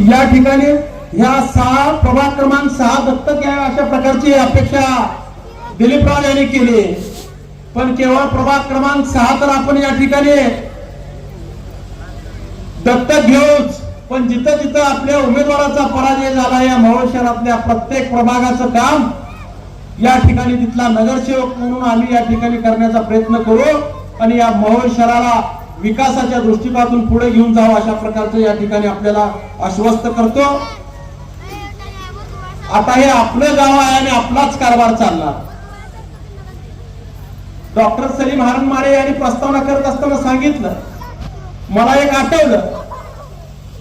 या ठिकाणी ह्या 6 प्रभाग क्रमांक 6 दत्तक घ्यावे अशा प्रकारची अपेक्षा दिलीपराव यांनी केली, पण केवळ प्रभाग क्रमांक 6 तर आपण या ठिकाणी दत्तक घेऊच, पण जिथं जिथं आपल्या उमेदवाराचा पराजय झाला या मोहोळ शहरातल्या प्रत्येक प्रभागाचं काम या ठिकाणी तिथला नगरसेवक म्हणून आम्ही या ठिकाणी करण्याचा प्रयत्न करू आणि या मोहोळ शहराला विकासाच्या दृष्टिकोनातून पुढे घेऊन जावं अशा प्रकारचं या ठिकाणी आपल्याला आश्वस्त करतो। आता हे आपलं गाव आहे आणि आपलाच कारभार चालणार। डॉक्टर सलीम हारनमारे यांनी प्रस्तावना करत असताना सांगितलं, मला एक आठवलं,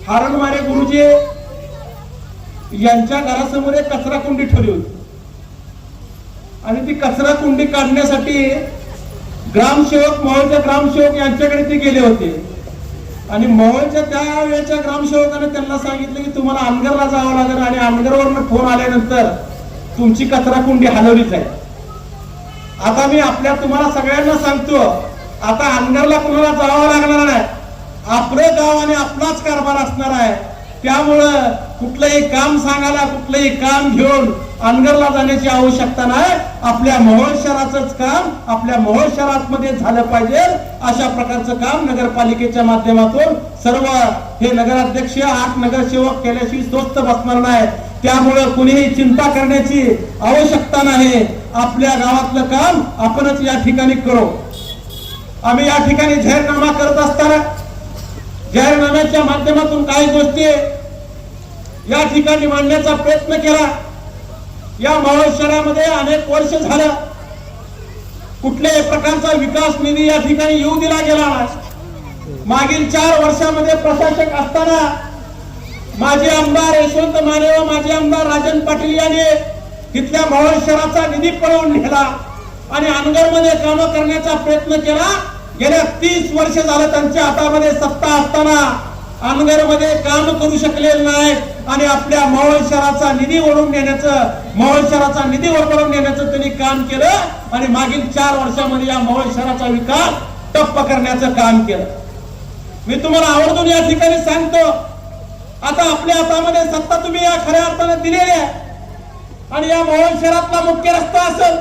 हारनमारे गुरुजी यांच्या घरासमोर एक कचरा कुंडी ठेवली होती आणि ती कचरा कुंडी काढण्यासाठी ग्रामसेवक मोहोळच्या ग्रामसेवक यांच्याकडे ते गेले होते आणि मोहोळच्या त्यावेळेच्या ग्रामसेवकाने त्यांना सांगितलं की तुम्हाला अनगरला जावं लागेल आणि अनगरवरून फोन आल्यानंतर तुमची कचरा कुंडी हलवलीच आहे। आता मी तुम्हाला सगळ्यांना सांगतो, आता अनगरला कुणाला जावं लागणार नाही, आपलं गाव आणि आपलाच कारभार असणार आहे। त्यामुळं कुठलंही काम सांगायला कुठलंही काम घेऊन अनगरला जाण्याची आवश्यकता नाही, आपल्या मोहोळ शहराचंच काम आपल्या मोहोळ शहरामध्ये झालं पाहिजे अशा प्रकारचं काम नगरपालिकेच्या माध्यमातून सर्व हे नगराध्यक्ष 8 नगरसेवक केल्याशिवाय स्वस्त बसणार नाही। त्यामुळे कुणीही चिंता करण्याची आवश्यकता नाही, आपल्या गावातलं काम आपणच या ठिकाणी करू। आम्ही या ठिकाणी जाहीरनामा करत असताना जाहीरनाम्याच्या माध्यमातून काही गोष्टी या ठिकाणी मांडण्याचा प्रयत्न केला। या मोहोळ शहरामध्ये अनेक वर्ष झालं कुठल्याही प्रकारचा विकास निधी या ठिकाणी येऊ दिला गेला नाही। मागील 4 वर्षामध्ये प्रशासक असताना माजी आमदार यशवंत माने व माजी आमदार राजन पाटील यांनी तिथल्या मोहोळ शहराचा निधी पळवून नेला आणि अनगरमध्ये कामं करण्याचा प्रयत्न केला। गेल्या 30 वर्ष झालं त्यांच्या हातामध्ये सत्ता असताना अनगरमध्ये काम करू शकले नाही आणि आपल्या मोहोळ शहराचा निधी ओढून नेण्याचं त्यांनी काम केलं आणि मागील 4 वर्षामध्ये या मोहोळ शहराचा विकास ठप्प करण्याचं काम केलं। मी तुम्हाला आवर्जून या ठिकाणी सांगतो, आता आपल्या हातामध्ये सत्ता तुम्ही या खऱ्या अर्थाने दिलेली आहे आणि या मोहोळ शहरातला मुख्य रस्ता असेल,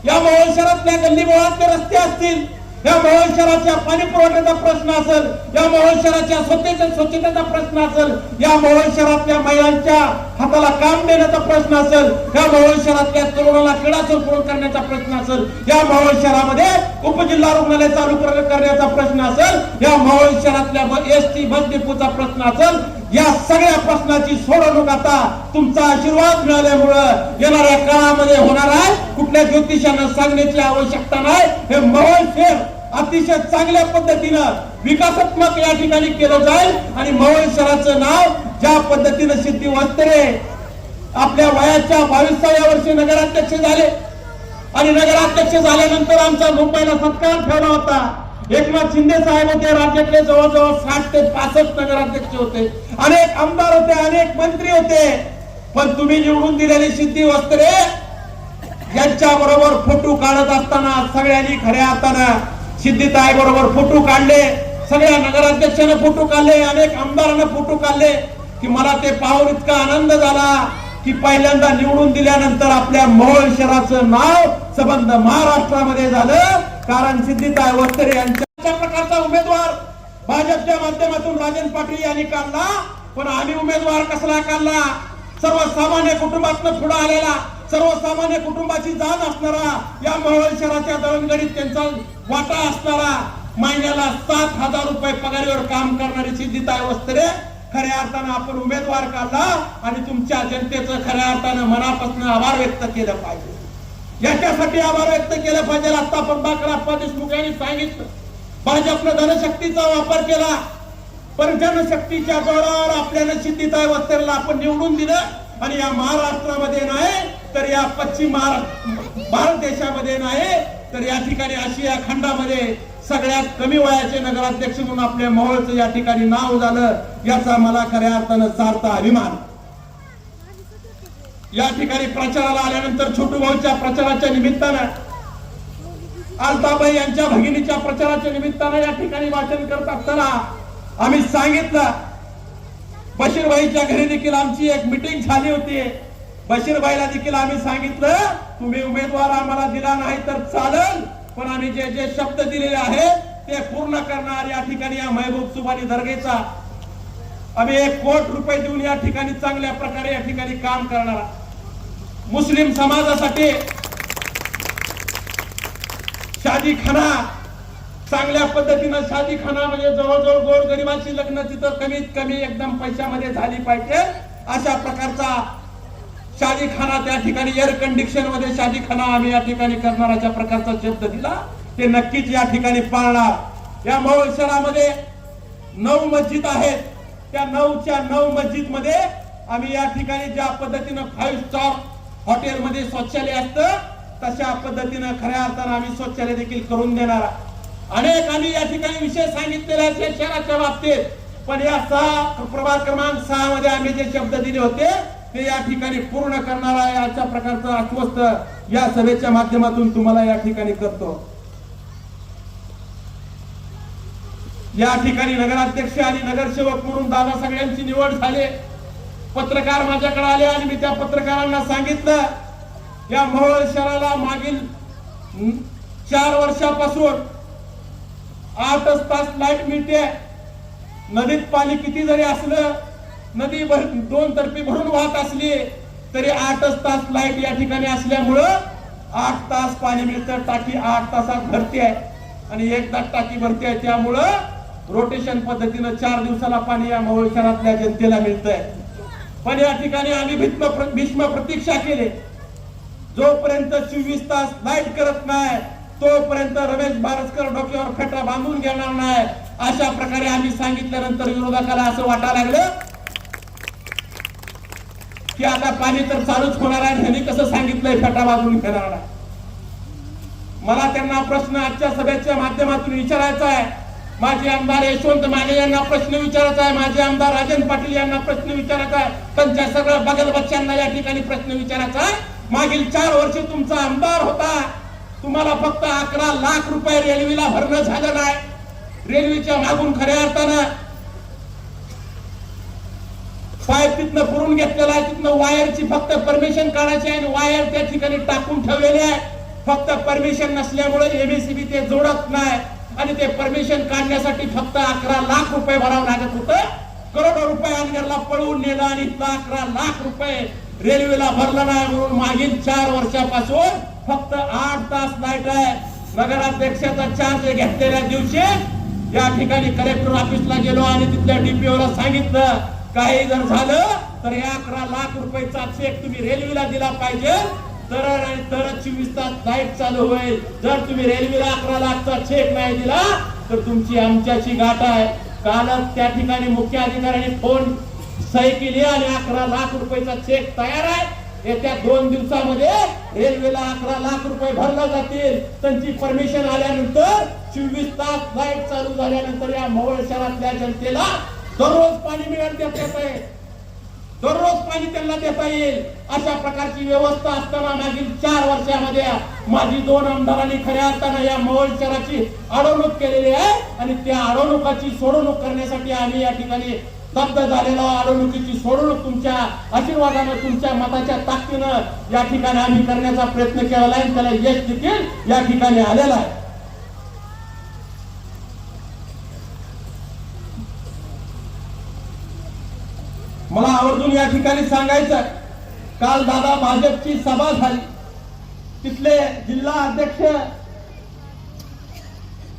या मोहोळ शहरातल्या गल्लीबोळातले रस्ते असतील, या मोहोळ शहराच्या पाणी पुरवठ्याचा प्रश्न असेल, या मोहोळ शहराच्या स्वच्छतेचा प्रश्न असेल, या मोहोळ शहरातल्या महिलांच्या हाताला काम देण्याचा प्रश्न असेल, या मोहोळ शहरातल्या तरुणाला क्रीडा संकुलन करण्याचा प्रश्न असेल, या मोहोळ शहरामध्ये उपजिल्हा रुग्णालय चालू करण्याचा प्रश्न असेल, या मोहोळ शहरातल्या एसटी बस डेपोचा प्रश्न असेल, या सगळ्या प्रश्नाची सोडवणूक आता तुमचा आशीर्वाद मिळाल्यामुळे येणाऱ्या काळामध्ये होणार आहे। कुठल्या ज्योतिषांना सांगण्याची आवश्यकता नाही, हे मोहोळ शहर अतिशय चांगल्या पद्धतीनं विकासात्मक या ठिकाणी केलं जाईल आणि मोहोळ शहराचं नाव ज्या पद्धतीनं सिद्धी वस्त्रे आपल्या वयाच्या 22व्या वर्षी नगराध्यक्ष झाले आणि नगराध्यक्ष झाल्यानंतर आमचा मुंबईला सत्कार ठेवला होता। एकनाथ शिंदे साहेब होते, राज्यातले जवळजवळ 60 ते 65 नगराध्यक्ष होते, अनेक आमदार होते, अनेक मंत्री होते, पण तुम्ही निवडून दिलेली सिद्धी वस्त्रे यांच्या बरोबर फोटो काढत असताना सगळ्यांनी खऱ्या अर्थानं सिद्धीताई बरोबर फोटो काढले, सगळ्या नगराध्यक्षांना फोटो काढले, अनेक आमदारांना फोटो काढले की मला ते पाहून इतका आनंद झाला की पहिल्यांदा निवडून दिल्यानंतर आपल्या मोहोळ शहराचं नाव संबंध महाराष्ट्रामध्ये झालं, कारण सिद्धीताई वस्त्रे यांच्या प्रकारचा उमेदवार भाजपच्या माध्यमातून राजन पाटील यांनी काढला, पण आम्ही उमेदवार कसला काढला, सर्वसामान्य कुटुंबातून पुढे आलेला, सर्वसामान्य कुटुंबाची जाण असणारा, या मोहोळ शहराच्या दळणगडीत त्यांचा वाटा असणारा, महिन्याला 7,000 रुपये पगारीवर काम करणारी सिद्धीताई वस्त्रे खऱ्या अर्थानं आपण उमेदवार काढला आणि तुमच्या जनतेचं खऱ्या अर्थानं मनापासून आभार व्यक्त केलं पाहिजे। याच्यासाठी आभार व्यक्त केलं पाहिजे। आता प्रभाकर देशमुख यांनी सांगितलं, भाजपनं धनशक्तीचा वापर केला, पण जनशक्तीच्या जोरावर आपल्याला सिद्धीताई वस्त्रेला आपण निवडून दिलं आणि या महाराष्ट्रामध्ये नाही तर या पश्चिम भारत देशामध्ये नाही तर या ठिकाणी आशिया खंडामध्ये सगळ्यात कमी वयाचे नगराध्यक्ष म्हणून आपल्या मोहोळचं या ठिकाणी नाव झालं, याचा मला खऱ्या अर्थानं सार्थ अभिमान। या ठिकाणी प्रचाराला आल्यानंतर छोटू भाऊच्या प्रचाराच्या निमित्तानं, आलताबाई यांच्या भगिनीच्या प्रचाराच्या निमित्तानं या ठिकाणी भाषण करत असताना आम्ही सांगितलं, बशीरभाईच्या घरी देखील आमची एक मीटिंग झाली होती. बशीरभाईला देखील आम्ही सांगितलं, तुम्ही उमेदवार आम्हाला दिला नाही तर चालेल, पण आम्ही जे जे शब्द दिलेले आहेत ते पूर्ण करणार. या ठिकाणी या महबूब सुभानी दर्गेचा आम्ही 1 कोटी रुपये देऊन या ठिकाणी चांगल्या प्रकारे या ठिकाणी काम करणार. मुस्लिम समाजासाठी शादीखाना, चांगल्या पद्धतीनं शादीखाना म्हणजे जवळजवळ गोरगरिबाची लग्न तिथं कमीत कमी एकदम पैशामध्ये झाली पाहिजे अशा प्रकारचा शादीखाना, त्या ठिकाणी एअर कंडिशन मध्ये शादीखाना आम्ही या ठिकाणी करणार अशा प्रकारचा शब्द दिला. ते नक्कीच या ठिकाणी पाळणार. या मोहोळ शहरामध्ये 9 मस्जिद आहेत. त्या 9च्या 9 मस्जिद मध्ये आम्ही या ठिकाणी ज्या पद्धतीनं 5 स्टार हॉटेलमध्ये शौचालय असतं तशा पद्धतीनं खऱ्या अर्थानं आम्ही शौचालय देखील करून देणार. अनेक आम्ही या ठिकाणी विषय सांगितलेले आहेत शहराच्या बाबतीत, पण या प्रभाग क्रमांक 6 मध्ये आम्ही जे शब्द दिले होते ते या ठिकाणी पूर्ण करणार आहे अशा प्रकारचं आश्वस्त या सभेच्या माध्यमातून तुम्हाला या ठिकाणी करतो. या ठिकाणी नगराध्यक्ष आणि नगरसेवक म्हणून दादा सगळ्यांची निवड झाली. पत्रकार माझ्याकडे आले आणि मी त्या पत्रकारांना सांगितलं, या मोहोळ शहराला मागील 4 वर्षापासून 8 तास लाईट मिळते. नदीत पाणी किती जरी असलं, नदी 2 तर्फी भरून वाहत असली तरी 8 तास लाईट या ठिकाणी असल्यामुळं 8 तास पाणी मिळतं. टाकी 8 तासात भरते आहे आणि एकदा टाकी भरते आहे, त्यामुळं रोटेशन पद्धतीनं 4 दिवसाला पाणी या मोहोळ शहरातल्या जनतेला मिळतंय. पण या ठिकाणी आम्ही भीष्म प्रतीक्षा केली. जोपर्यंत 24 तास लाईट करत नाही तोपर्यंत रमेश बारसकर डोक्यावर फेटा बांधून घेणार नाही अशा प्रकारे आम्ही सांगितल्यानंतर विरोधकाला असं वाटायला लागलं की आता पाणी तर चालूच होणार आहे, ह्यांनी कसं सांगितलंय फेटा बांधून घेणार नाही. मला त्यांना प्रश्न आजच्या सभेच्या माध्यमातून विचारायचा आहे. माझे आमदार यशवंत माने यांना प्रश्न विचारायचा आहे, माझे आमदार राजन पाटील यांना प्रश्न विचारायचा आहे, त्यांच्या सगळ्या बगल बच्चांना या ठिकाणी प्रश्न विचारायचा आहे. मागील 4 वर्ष तुमचा आमदार होता, तुम्हाला फक्त 11 लाख रुपये रेल्वेला भरणं झालं नाही. रेल्वेच्या मागून खऱ्या अर्थानं पाईप तिथनं पुरून घेतलेला आहे, तिथनं वायरची फक्त परमिशन काढायची आहे आणि वायर त्या ठिकाणी टाकून ठेवलेली आहे. फक्त परमिशन नसल्यामुळे एमएससीबी ते जोडत नाही आणि ते परमिशन काढण्यासाठी फक्त 11 लाख रुपये भरावं लागत होतं. करोडो रुपये अनगरला पळवून नेलं आणि 11 लाख रुपये रेल्वेला भरलं नाही. म्हणून मागील 4 वर्षापासून फक्त 8 तास लाईट आहे. नगराध्यक्षाचा चार्ज घेतलेल्या दिवशी या ठिकाणी कलेक्टर ऑफिसला गेलो आणि तिथल्या डीपीओला सांगितलं, काही जर झालं तर 11 लाख रुपयाचा चेक तुम्ही रेल्वेला दिला पाहिजे, तर 24 तास लाईट चालू होईल. जर तुम्ही रेल्वेला 11 लाखचा चेक नाही दिला तर तुमची आमच्याची गाठ आहे. कालच त्या ठिकाणी मुख्य अधिकाऱ्यांनी फोन सही केली आणि 11 लाख रुपयाचा चेक तयार आहे. येत्या 2 दिवसामध्ये रेल्वेला 11 लाख रुपये भरला जातील. त्यांची परमिशन आल्यानंतर 24 तास लाईट चालू झाल्यानंतर या मोहोळ शहरातल्या जनतेला दररोज पाणी देता येईल, दररोज पाणी त्यांना देता येईल अशा प्रकारची व्यवस्था असताना मागील 4 वर्षामध्ये माझी 2 आमदारांनी खऱ्या अर्थानं या मोहोळ शहराची अडवणूक केलेली आहे आणि त्या अडवणुकाची सोडवणूक करण्यासाठी आम्ही या ठिकाणी स्तब्ध झालेला अडवणुकीची सोडवणूक तुमच्या आशीर्वादानं, तुमच्या मताच्या ताकदीनं या ठिकाणी आम्ही करण्याचा प्रयत्न केलेला आहे. त्याला यश देखील या ठिकाणी आलेला आहे. मला आवर्जून या ठिकाणी सांगायचं, काल दादा भाजपची सभा झाली. तिथले जिल्हा अध्यक्ष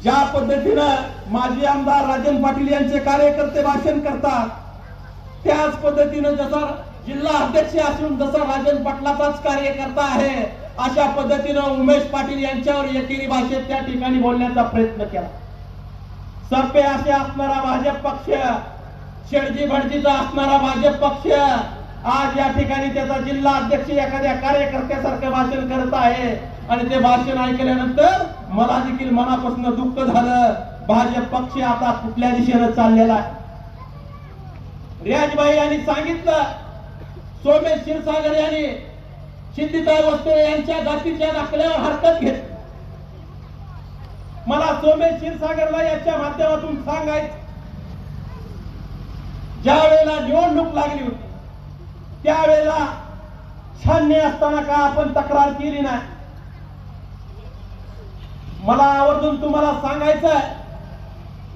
ज्या पद्धतीनं माजी आमदार राजन पाटील यांचे कार्यकर्ते भाषण करतात त्याच पद्धतीनं जसा जिल्हा अध्यक्ष असून जसा राजन पाटलाचाच कार्यकर्ता आहे अशा पद्धतीनं उमेश पाटील यांच्यावर एकेरी भाषेत त्या ठिकाणी बोलण्याचा प्रयत्न केला. सर्पे असे असणारा भाजप पक्ष, शेडजी भटजीचा असणारा भाजप पक्ष आज या ठिकाणी त्याचा जिल्हा अध्यक्ष एखाद्या कार्यकर्त्यासारखं भाषण करत आहे आणि ते भाषण ऐकल्यानंतर मला देखील मनापासून दुःख झालं. भाजप पक्ष आता कुठल्या दिशेनं चाललेला आहे. रियाजबाई यांनी सांगितलं, सोमेश क्षीरसागर यांनी शिंदेताई वस्ते यांच्या जातीच्या दाखल्यावर हरकत घेतली. मला सोमेश क्षीरसागरला याच्या माध्यमातून सांगायचं, ज्या वेळेला निवडणूक लागली होती त्यावेळेला छाननी असताना का आपण तक्रार केली नाही? मला आवर्जून तुम्हाला सांगायचं,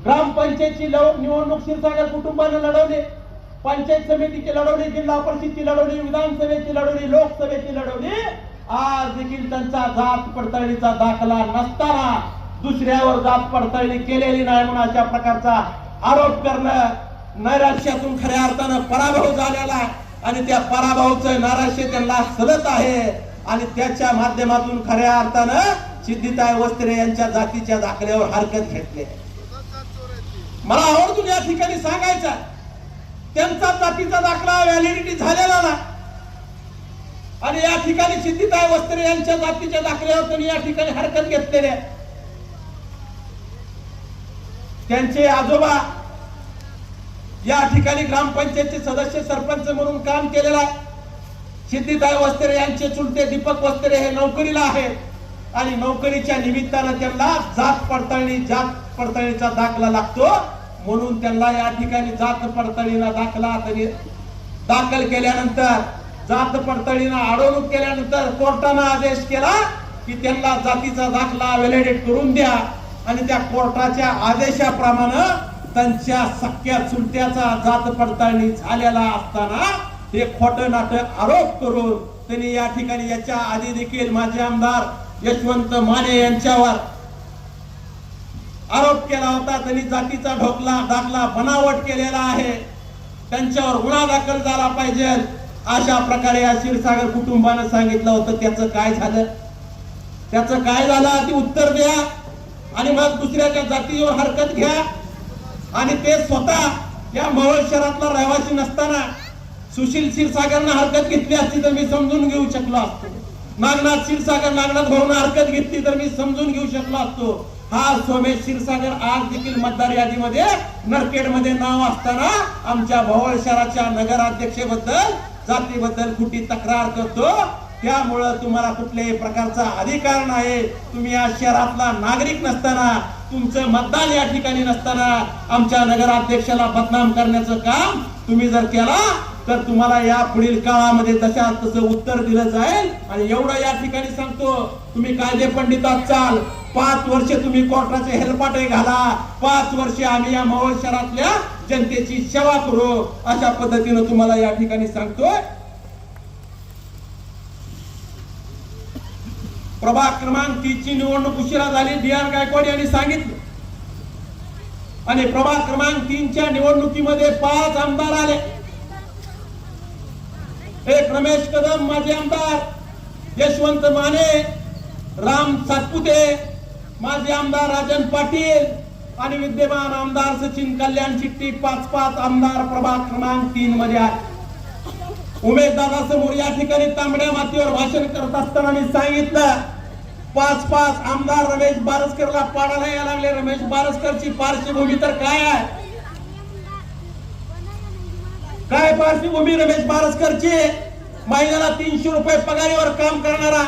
ग्रामपंचायतची निवडणूक क्षीरसागर कुटुंबाने लढवली, पंचायत समितीची लढवली, जिल्हा परिषदची लढवली, विधानसभेची लढवली, लोकसभेची लढवली. आज देखील त्यांचा जात पडताळणीचा दाखला नसताना दुसऱ्यावर जात पडताळणी केलेली नाही म्हणून अशा प्रकारचा आरोप करणं नैराश्यातून खऱ्या अर्थानं पराभव झालेला आणि त्या पराभवाचं नैराश्य त्यांना सलत आहे आणि त्याच्या माध्यमातून खऱ्या अर्थानं सिद्धिताई वस्त्रे यांच्या जातीच्या दाखल्यावर हरकत घेतली. मला आवर्जून या ठिकाणी सांगायचं, त्यांचा जातीचा दाखला व्हॅलिडिटी झालेला ना आणि या ठिकाणी सिद्धिताई वस्त्रे यांच्या जातीच्या दाखल्यावर त्यांनी या ठिकाणी हरकत घेतलेली आहे. त्यांचे आजोबा या ठिकाणी ग्रामपंचायतचे सदस्य सरपंच म्हणून काम केलेलं आहे. सिद्धिताई वस्त्रे यांचे चुलते दीपक वस्त्रे हे नोकरीला आहेत आणि नोकरीच्या निमित्तानं त्यांना जात पडताळणीचा दाखला लागतो म्हणून त्यांना या ठिकाणी जात पडताळणीला दाखला दाखल केल्यानंतर जात पडताळणीला अडवणूक केल्यानंतर कोर्टानं आदेश केला की त्यांना जातीचा दाखला व्हॅलिडेट करून द्या आणि त्या कोर्टाच्या आदेशाप्रमाणे त्यांच्या सख्या चुलत्याचा जात पडताळणी झालेला असताना हे खोटं नाटक आरोप करून त्यांनी या ठिकाणी याच्या आधी देखील माजी आमदार यशवंत माने यांच्यावर आरोप केला होता. त्यांनी जातीचा दाखला बनावट केलेला आहे, त्यांच्यावर गुन्हा दाखल झाला पाहिजे अशा प्रकारे या क्षीरसागर कुटुंबानं सांगितलं होतं. त्याचं काय झालं? ती उत्तर द्या आणि मग दुसऱ्याच्या जातीवर हरकत घ्या. आणि ते स्वतः या मोहोळ शहरातला रहिवासी नसताना सुशील क्षीरसागरनं हरकत घेतली असती तर मी समजून घेऊ शकलो असतो. नागनाथ भाऊनं हरकत घेतली तर मी समजून घेऊ शकलो असतो. हा सोमेश क्षीरसागर आज देखील मतदार यादीमध्ये नरखेडमध्ये नाव असताना आमच्या मोहोळ शहराच्या नगराध्यक्षेबद्दल जातीबद्दल खोटी तक्रार करतो. त्यामुळं तुम्हाला कुठल्याही प्रकारचा अधिकार नाही. तुम्ही या शहरातला नागरिक नसताना, तुमचं मतदान या ठिकाणी नसताना आमच्या नगराध्यक्षाला बदनाम करण्याचं काम तुम्ही जर केला तर तुम्हाला या पुढील काळामध्ये तसं उत्तर दिलं जाईल. आणि एवढं या ठिकाणी सांगतो, तुम्ही कायदे पंडितात चाल, 5 वर्ष तुम्ही कोर्टाचे हेलपाटे घाला, 5 वर्ष आम्ही या मोहोळ शहरातल्या जनतेची सेवा करू अशा पद्धतीनं तुम्हाला या ठिकाणी सांगतोय. प्रभाग क्रमांक 3 ची निवडणूक उशिरा झाली, डी.आर. गायकवाड यांनी सांगितलं आणि प्रभाग क्रमांक 3 च्या निवडणुकीमध्ये 5 आमदार आले. एक रमेश कदम माजी आमदार, यशवंत माने, राम सातपुते, माजी आमदार राजन पाटील आणि विद्यमान आमदार सचिन कल्याण चिट्टी 5 आमदार प्रभाग क्रमांक 3 मध्ये आहेत. उमेश दादा समोर या ठिकाणी तांबड्या मातीवर भाषण करत असताना मी सांगितलं 5 आमदार रमेश बारसकरला पाडायला यायला लागले. रमेश बारसकरची पार्श्वभूमी तर काय आहे? काय पार्श्वभूमी रमेश बारसकरची? महिन्याला 300 रुपये पगारीवर काम करणारा,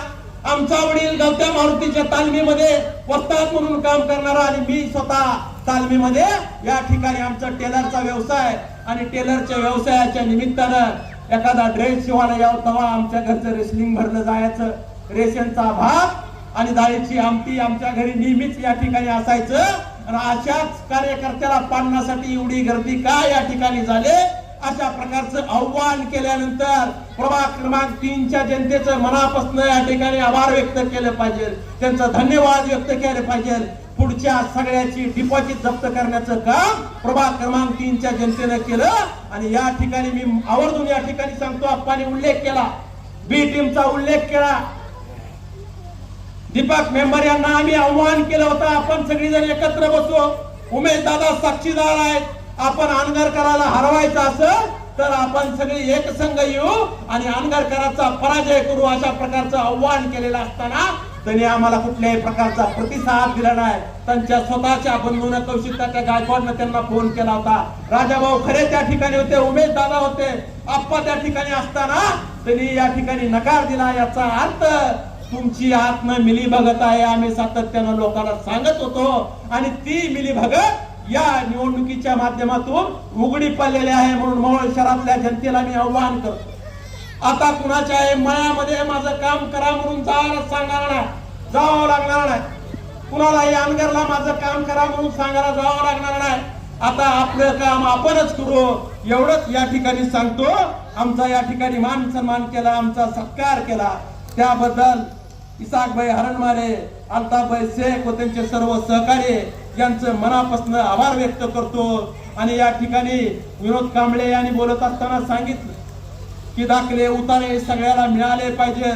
आमचा वडील गवत्या मारुतीच्या तालमीमध्ये वस्ताद म्हणून काम करणारा आणि मी स्वतः तालमीमध्ये या ठिकाणी आमचा टेलरचा व्यवसाय आणि टेलरच्या व्यवसायाच्या निमित्तानं एखादा ड्रेस शिवायला यावं तेव्हा आमच्या घरचं रेसलिंग भरलं जायचं. रेशनचा भात आणि डाळीची आमटी आमच्या घरी नेहमीच या ठिकाणी असायचं. आणि अशाच कार्यकर्त्याला पाडण्यासाठी एवढी गर्दी का या ठिकाणी झाले? अशा प्रकारचं आव्हान केल्यानंतर प्रभाग क्रमांक 3 च्या जनतेचं मनापासून या ठिकाणी आभार व्यक्त केलं पाहिजे, त्यांचं धन्यवाद व्यक्त केले पाहिजे. पुढच्या सगळ्याची डिपॉझिट जप्त करण्याचं काम प्रभाग क्रमांक 3 च्या जनतेने केलं. आणि या ठिकाणी मी आवर्जून या ठिकाणी सांगतो, आपण उल्लेख केला, बी टीमचा उल्लेख केला. दीपक मेंबर यांना आम्ही आव्हान केलं होतं, आपण सगळीजण एकत्र बसू, उमेश दादा साक्षीदार आहेत, आपण अनगरकराला हरवायचं असेल तर आपण सगळे एक संघ येऊ आणि अनगरकराचा पराजय करू अशा प्रकारचं आव्हान केलेलं असताना त्यांनी आम्हाला कुठल्याही प्रकारचा प्रतिसाद दिला नाही. त्यांच्या स्वतःच्या बंधून कौशिकाच्या गायकवाडनं त्यांना फोन केला होता. राजाभाऊ खरे त्या ठिकाणी होते, उमेश दादा होते, आप्पा त्या ठिकाणी असताना त्यांनी या ठिकाणी नकार दिला. याचा अर्थ तुमची आत्म मिलीभगत आहे, आम्ही सातत्यानं लोकांना सांगत होतो आणि ती मिलीभगत या निवडणुकीच्या माध्यमातून उघडी पडलेली आहे. म्हणून मोहोळ शहरातल्या जनतेला मी आव्हान करतो, आता कुणाच्या मळ्यामध्ये माझं काम करा म्हणून जावं लागणार नाही. कुणालाही अनगरला माझं काम करा म्हणून सांगायला जावं लागणार नाही. आता आपलं काम आपणच करू एवढंच या ठिकाणी सांगतो. आमचा या ठिकाणी मान सन्मान केला, आमचा सत्कार केला, त्याबद्दल इसाकभाई हरणमारे, अल्ताफभाई शेख व त्यांचे सर्व सहकारी यांचं मनापासून आभार व्यक्त करतो. आणि या ठिकाणी विनोद कांबळे यांनी बोलत असताना सांगितलं की दाखले उतारे सगळ्याला मिळाले पाहिजे.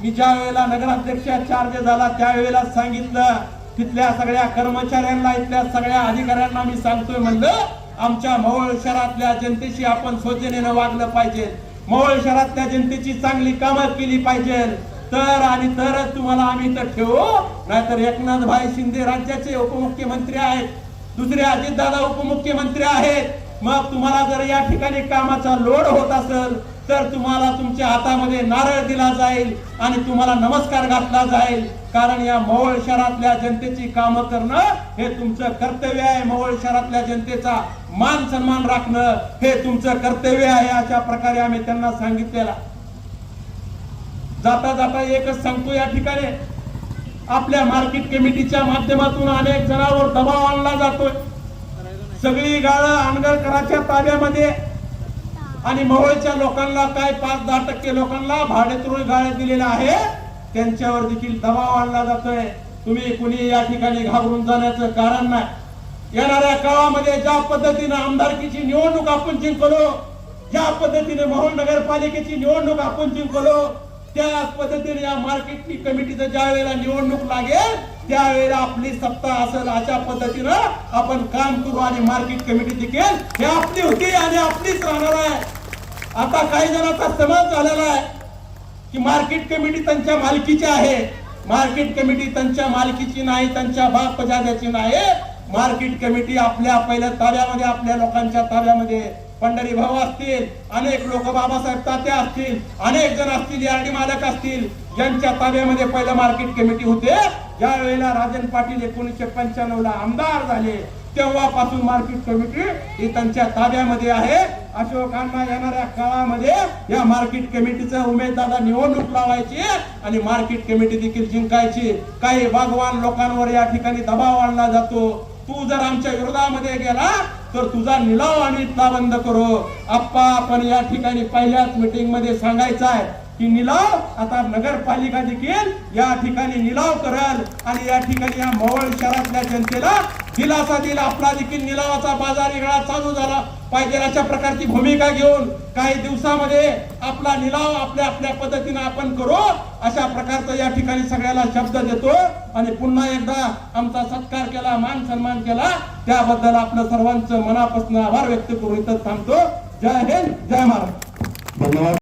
मी ज्या वेळेला नगराध्यक्ष चार्ज झाला त्यावेळेला सांगितलं, तिथल्या सगळ्या कर्मचाऱ्यांना, इथल्या सगळ्या अधिकाऱ्यांना मी सांगतोय, म्हणलं आमच्या मोहोळ शहरातल्या जनतेशी आपण सौजन्यानं वागलं पाहिजे, मोहोळ शहरातल्या जनतेची चांगली कामं केली पाहिजे, तर आणि तरच तुम्हाला आम्ही तर ठेवू. नाहीतर एकनाथ भाई शिंदे राज्याचे उपमुख्यमंत्री आहेत, दुसरे अजितदादा उपमुख्यमंत्री आहेत. मग तुम्हाला जर या ठिकाणी कामाचा लोड होत असेल तर तुम्हाला तुमच्या हातामध्ये नारळ दिला जाईल आणि तुम्हाला नमस्कार घातला जाईल. कारण या मोहोळ शहरातल्या जनतेची कामं करणं हे तुमचं कर्तव्य आहे. मोहोळ शहरातल्या जनतेचा मान सन्मान राखणं हे तुमचं कर्तव्य आहे. अशा प्रकारे आम्ही त्यांना सांगितलेला. जाता जाता एकच सांगतो, या ठिकाणी आपल्या मार्केट कमिटीच्या माध्यमातून अनेक जणांवर दबाव आणला जातोय. सगळी गाळं अनगरकरांच्या ताब्यामध्ये आणि मोहोळच्या लोकांना काय 5-10% लोकांना भाडेतत्त्वावर गाळ्या दिलेल्या आहे, त्यांच्यावर देखील दबाव आणला जातोय. तुम्ही कुणी या ठिकाणी घाबरून जाण्याचं कारण नाही. येणाऱ्या काळामध्ये ज्या पद्धतीने आमदारकीची निवडणूक आपण जिंकलो, ज्या पद्धतीने मोहोळ नगरपालिकेची निवडणूक आपण जिंकलो, त्या पद्धतीने या मार्केट कमिटीचं ज्या वेळेला निवडणूक लागेल त्यावेळेला आपली सत्ता असेल अशा पद्धतीनं आपण काम करू. आणि मार्केट कमिटी देखील हे आपली होती आणि आपलीच राहणार आहे. आता काही जणांचा समज झालेला आहे की मार्केट कमिटी त्यांच्या मालकीची आहे. मार्केट कमिटी त्यांच्या मालकीची नाही, त्यांच्या बाप जाद्याची नाही. मार्केट कमिटी आपल्या पहिल्या ताब्यामध्ये, आपल्या लोकांच्या ताब्यामध्ये पंढरी भाऊ असतील, अनेक लोक बाबासाहेब तात्या असतील, अनेक जण असतील, यार्डी मालक असतील, यांच्या ताब्यामध्ये पहिलं मार्केट कमिटी होते. ज्या वेळेला राजन पाटील 1995 ला आमदार झाले तेव्हापासून मार्केट कमिटी ही त्यांच्या ताब्यामध्ये आहे. अशोकांना येणाऱ्या काळामध्ये या मार्केट कमिटीचं उमेदवार निवडणूक लावायची आणि मार्केट कमिटी देखील जिंकायची. काही भगवान लोकांवर या ठिकाणी दबाव आणला जातो. तू जर आमच्या विरोधामध्ये गेला तर तुझा निलाव आम्ही इथला बंद करू. आप्पा आपण या ठिकाणी पहिल्याच मीटिंग मध्ये सांगायचं आहे की निलाव आता नगरपालिका देखील या ठिकाणी निलाव करेल आणि या ठिकाणी या मोहोळ शहरातल्या जनतेला दिलासा देईल. आपला देखील निलावाचा बाजार वेगळा चालू झाला पाहिजे अशा प्रकारची भूमिका घेऊन काही दिवसामध्ये आपला निलाव आपल्या आपल्या पद्धतीने आपण करू अशा प्रकारचा या ठिकाणी सगळ्याला शब्द देतो. आणि पुन्हा एकदा आमचा सत्कार केला, मान सन्मान केला, त्याबद्दल आपलं सर्वांचं मनापासून आभार व्यक्त करू इथं थांबतो. जय हिंद, जय महाराष्ट्र. धन्यवाद.